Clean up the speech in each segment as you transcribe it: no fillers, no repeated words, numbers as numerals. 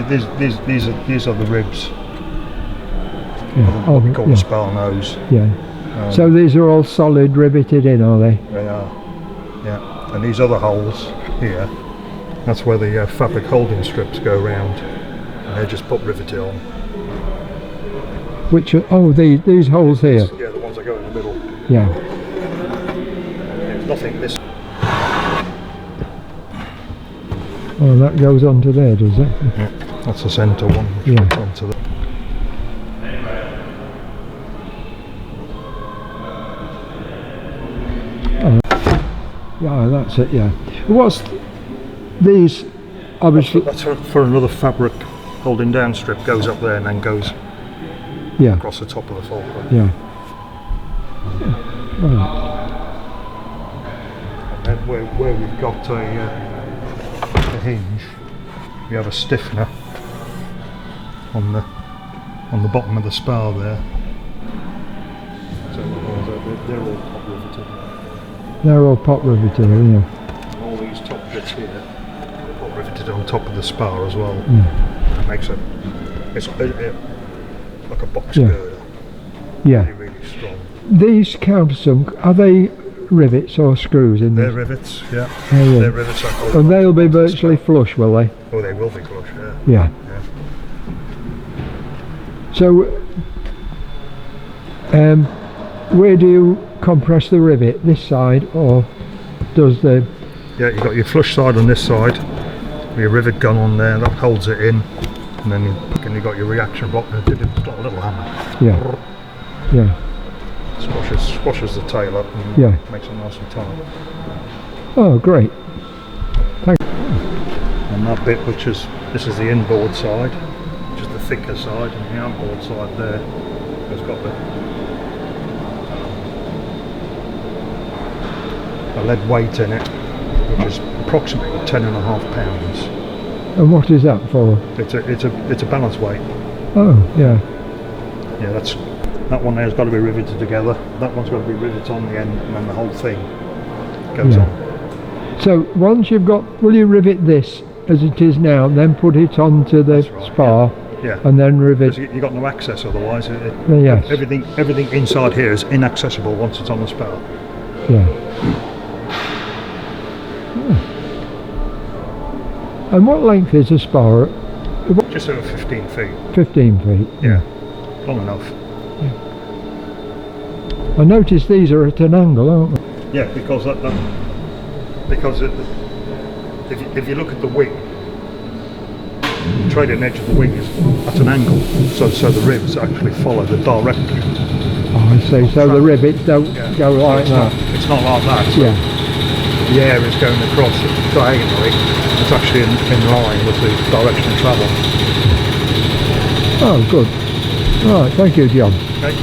these are the ribs. Yeah. What we call the spar nose. Yeah. So these are all solid riveted in, are they? They are. Yeah. And these other holes here, that's where the fabric holding strips go round, and they just put riveted on. Which are, oh, these holes here? Yeah, the ones that go in the middle. Yeah. There's nothing this. Oh, that goes onto there, does it? Yeah, that's the centre one, which goes onto the. Yeah, that's it, yeah. What's these, obviously... That's for another fabric holding down strip, goes up there and then goes across the top of the fulcrum. Yeah. Right. And then where we've got a hinge, we have a stiffener on the bottom of the spar there. So they're all pot riveted. They're all pot riveted, yeah. All these top bits here are pot riveted on top of the spar as well. It makes it's like a box girder. Yeah. Really, really strong. These countersunk, are they rivets or screws in there? They're rivets, yeah. Oh, yeah. They're rivets. And they'll be virtually flush, will they? Oh, they will be flush, yeah. Yeah. So, where do you compress the rivet? This side, or does the... Yeah, you've got your flush side on this side, with your rivet gun on there, that holds it in, and then you've got your reaction block, it's got a little hammer. Yeah. Yeah. Squashes the tail up and makes it nice and tight. Oh, great. Thank you. And that bit, this is the inboard side, which is the thicker side, and the outboard side there has got a lead weight in it, which is approximately 10.5 pounds. And what is that for? It's a balance weight. Oh, yeah. Yeah, that one there's got to be riveted together. That one's got to be riveted on the end, and then the whole thing goes on. So once you've got, will you rivet this as it is now, then put it onto the spar, and then rivet? You've got no access otherwise. Yes. Everything inside here is inaccessible once it's on the spar. Yeah. And what length is a spar? Just over 15 feet. 15 feet. Yeah. Long enough. I notice these are at an angle, aren't they? Yeah, because if you look at the wing, the trailing edge of the wing is at an angle, so the ribs actually follow the direction. Oh, I see. So the rivets don't go like that. It's not like that. So the air is going across diagonally. It's actually in line with the direction of travel. Oh, good. All right, thank you, John. Okay.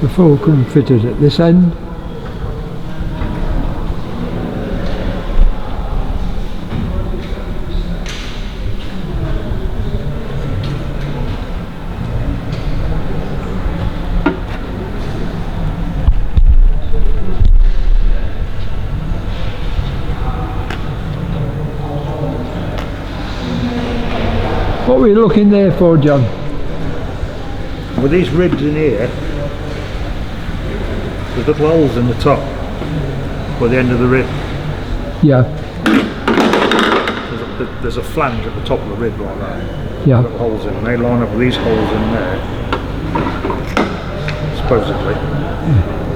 The fulcrum fitted at this end. What were you looking there for, John? With these ribs in here, there's little holes in the top by the end of the rib. Yeah. There's a flange at the top of the rib like that. Yeah. Little holes in, and they line up with these holes in there, supposedly.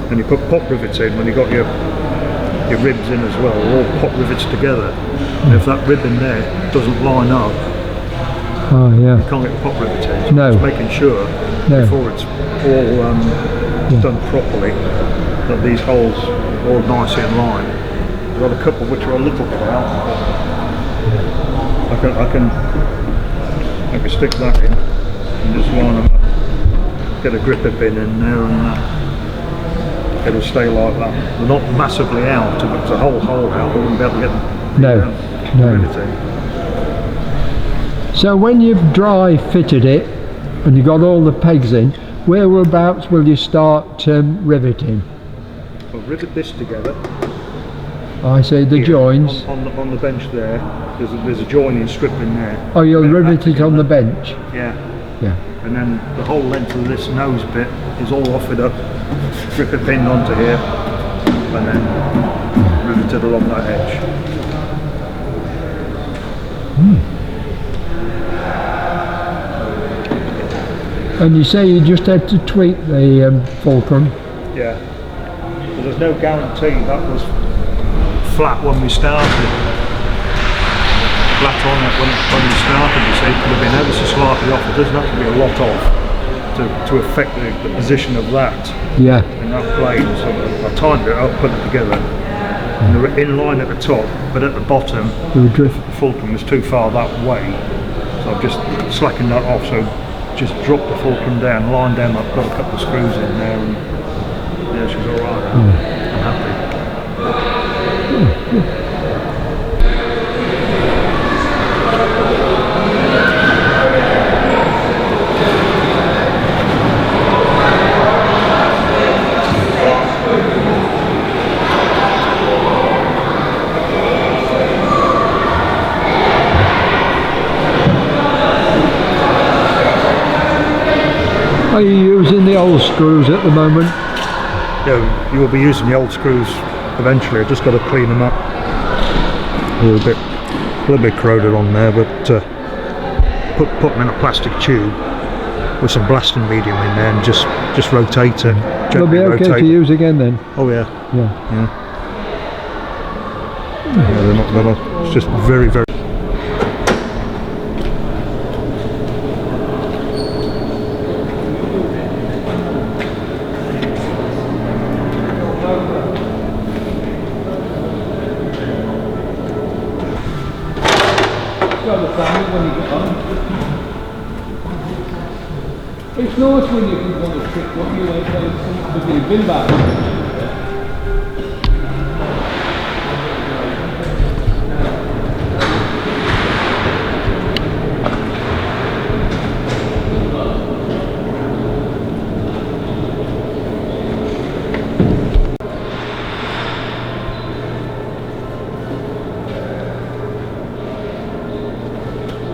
And you put pot rivets in when you got your ribs in as well, all pot rivets together. And if that rib in there doesn't line up, you can't get the pot rivets in. No. Just making sure before it's all done properly that these holes are all nice in line. I've got a couple which are a little bit out, but I can stick that in and just line them up. Get a gripper pin in there and it'll stay like that. They're not massively out. If it's a whole hole out, I wouldn't be able to get them. No. So when you've dry fitted it and you've got all the pegs in, whereabouts will you start riveting? We'll rivet this together I see, the here, joins. on the bench there, there's a joining strip in there. Oh, you'll rivet it on the bench? Yeah. Yeah. And then the whole length of this nose bit is all offered up, rivet pinned onto here, and then riveted along that edge. And you say you just had to tweak the fulcrum? Yeah. So there's no guarantee that was flat when we started. Flat on it when we started, you see, it could have been ever so slightly off. It doesn't have to be a lot off to affect the position of that Yeah. in that plane. So I timed it up, put it together, and they were in line at the top, but at the bottom, The the fulcrum was too far that way. So I've just slackened that off, so just dropped the fulcrum down, lined them up, got a couple of screws in there, and yeah, she's alright. I'm happy. Are you using the old screws at the moment? Yeah, you will be using the old screws eventually. I've just got to clean them up. A little bit corroded on there, but put them in a plastic tube with some blasting medium in there and just rotate it. They'll be okay to use again then? Oh yeah. Yeah. Yeah, they're not, it's just very, very. It's nice when you can kind of trick what you like to do bin back.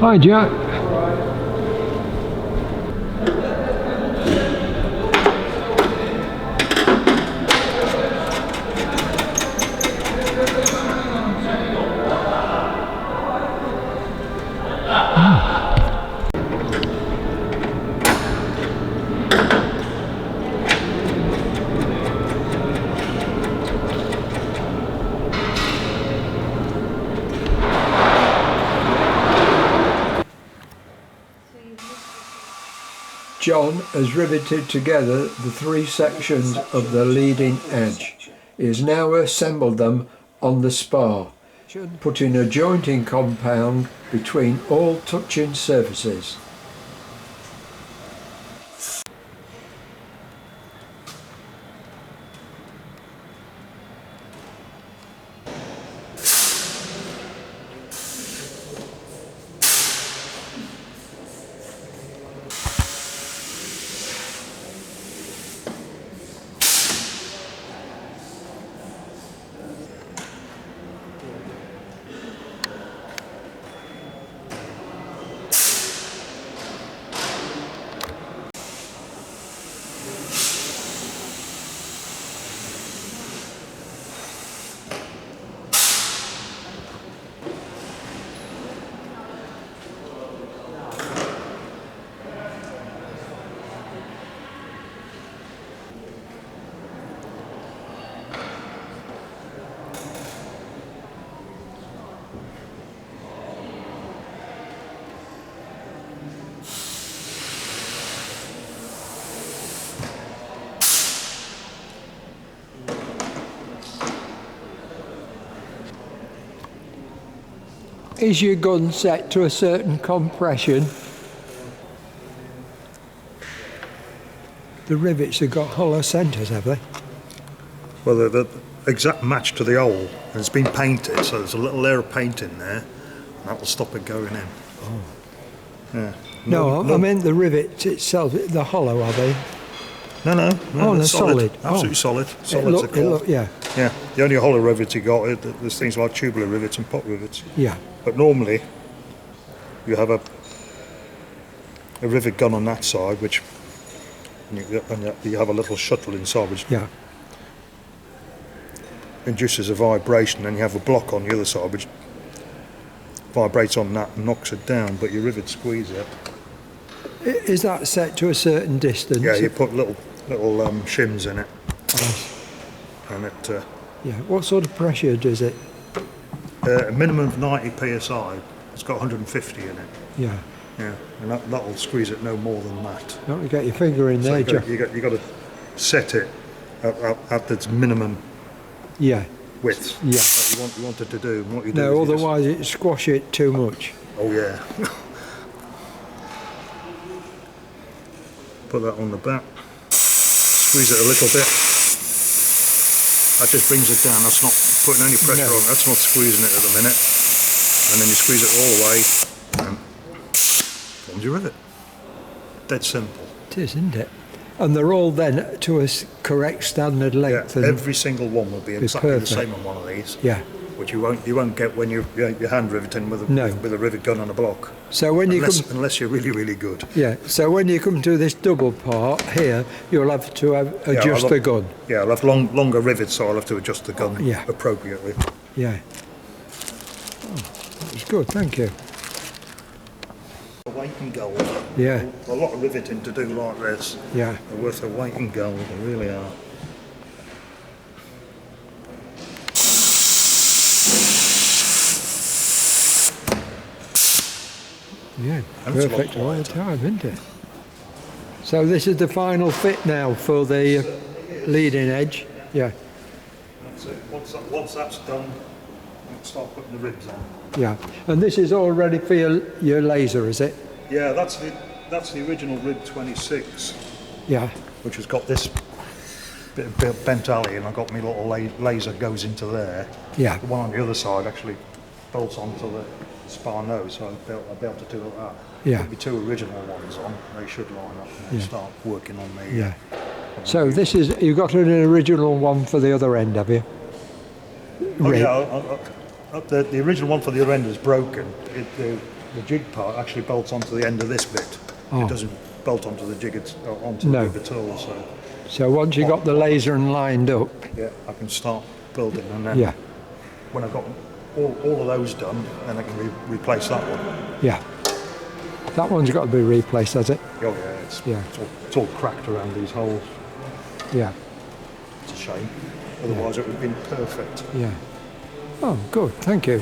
Hi Jack. John has riveted together the three sections of the leading edge. He has now assembled them on the spar, putting a jointing compound between all touching surfaces. Is your gun set to a certain compression? The rivets have got hollow centres, have they? Well, they're the exact match to the hole, and it's been painted, so there's a little layer of paint in there, and that will stop it going in. Oh. Yeah. No, I meant the rivet itself, the hollow, are they? No, Oh, they're solid. Absolutely solid. Solid. Yeah. Yeah, the only hollow rivets you got, there's things like tubular rivets and pot rivets. Yeah. But normally, you have a rivet gun on that side, which and you have a little shuttle inside, which Yeah. induces a vibration, and you have a block on the other side, which vibrates on that and knocks it down. But your rivet squeeze it. Is that set to a certain distance? Yeah, you put little shims in it, Yes. and it Yeah. What sort of pressure does it? a minimum of 90 psi. It's got 150 in it. Yeah. Yeah, and that'll squeeze it no more than that. Don't you get your finger in So there, Joe? you got to set it at its minimum Yeah. width. Yeah. What you want it to do. And what you do No, is you otherwise it squash it too much. oh yeah. Put that on the back. Squeeze it a little bit. That just brings it down. That's not putting any pressure No. on. That's not squeezing it at the minute. And then you squeeze it all the way, and forms your rivet. Dead simple. It is, isn't it? And they're all then to a correct standard Yeah, length. and every single one will be exactly perfect. the same on one of these. Yeah. Which you won't get when you're hand riveting with a rivet gun on a block. So when you come, Unless you're really, really good. yeah. So when you come to this double part here, you'll have to adjust I'll the gun. Yeah, I'll have longer rivets, so I'll have to adjust the gun Yeah. appropriately. Yeah. Oh, that was good. Thank you. Weight in gold. Yeah. A lot of riveting to do like this. Yeah. They're worth a weight in gold. They really are. Yeah. And it's a lot Perfect all the quieter. time, isn't it? So this is the final fit now for the leading edge. Yeah. That's it. Once that's done, you can start putting the ribs on. Yeah. And this is all ready for your laser, is it? Yeah, that's the original Rib 26, Yeah. which has got this bit of bent alley, and I've got my little laser goes into there. Yeah. The one on the other side actually bolts onto the spar nose, so I'll be able to do that. Yeah. Put the two original ones on, they should line up and Yeah. start working on the... Yeah. So this is, you've got an original one for the other end, have you? Oh Rib. yeah, the original one for the other end is broken. The jig part actually bolts onto the end of this bit. Oh. It doesn't bolt onto the jig, onto No. the rib at all, so So once you got the laser and lined up, yeah, I can start building, and then yeah, when I've got all of those done, then I can replace that one. yeah. That one's got to be replaced, has it? Oh yeah, Yeah. it's all cracked around these holes. Yeah, It's a shame. Otherwise it would have been perfect. yeah. Oh, good, thank you.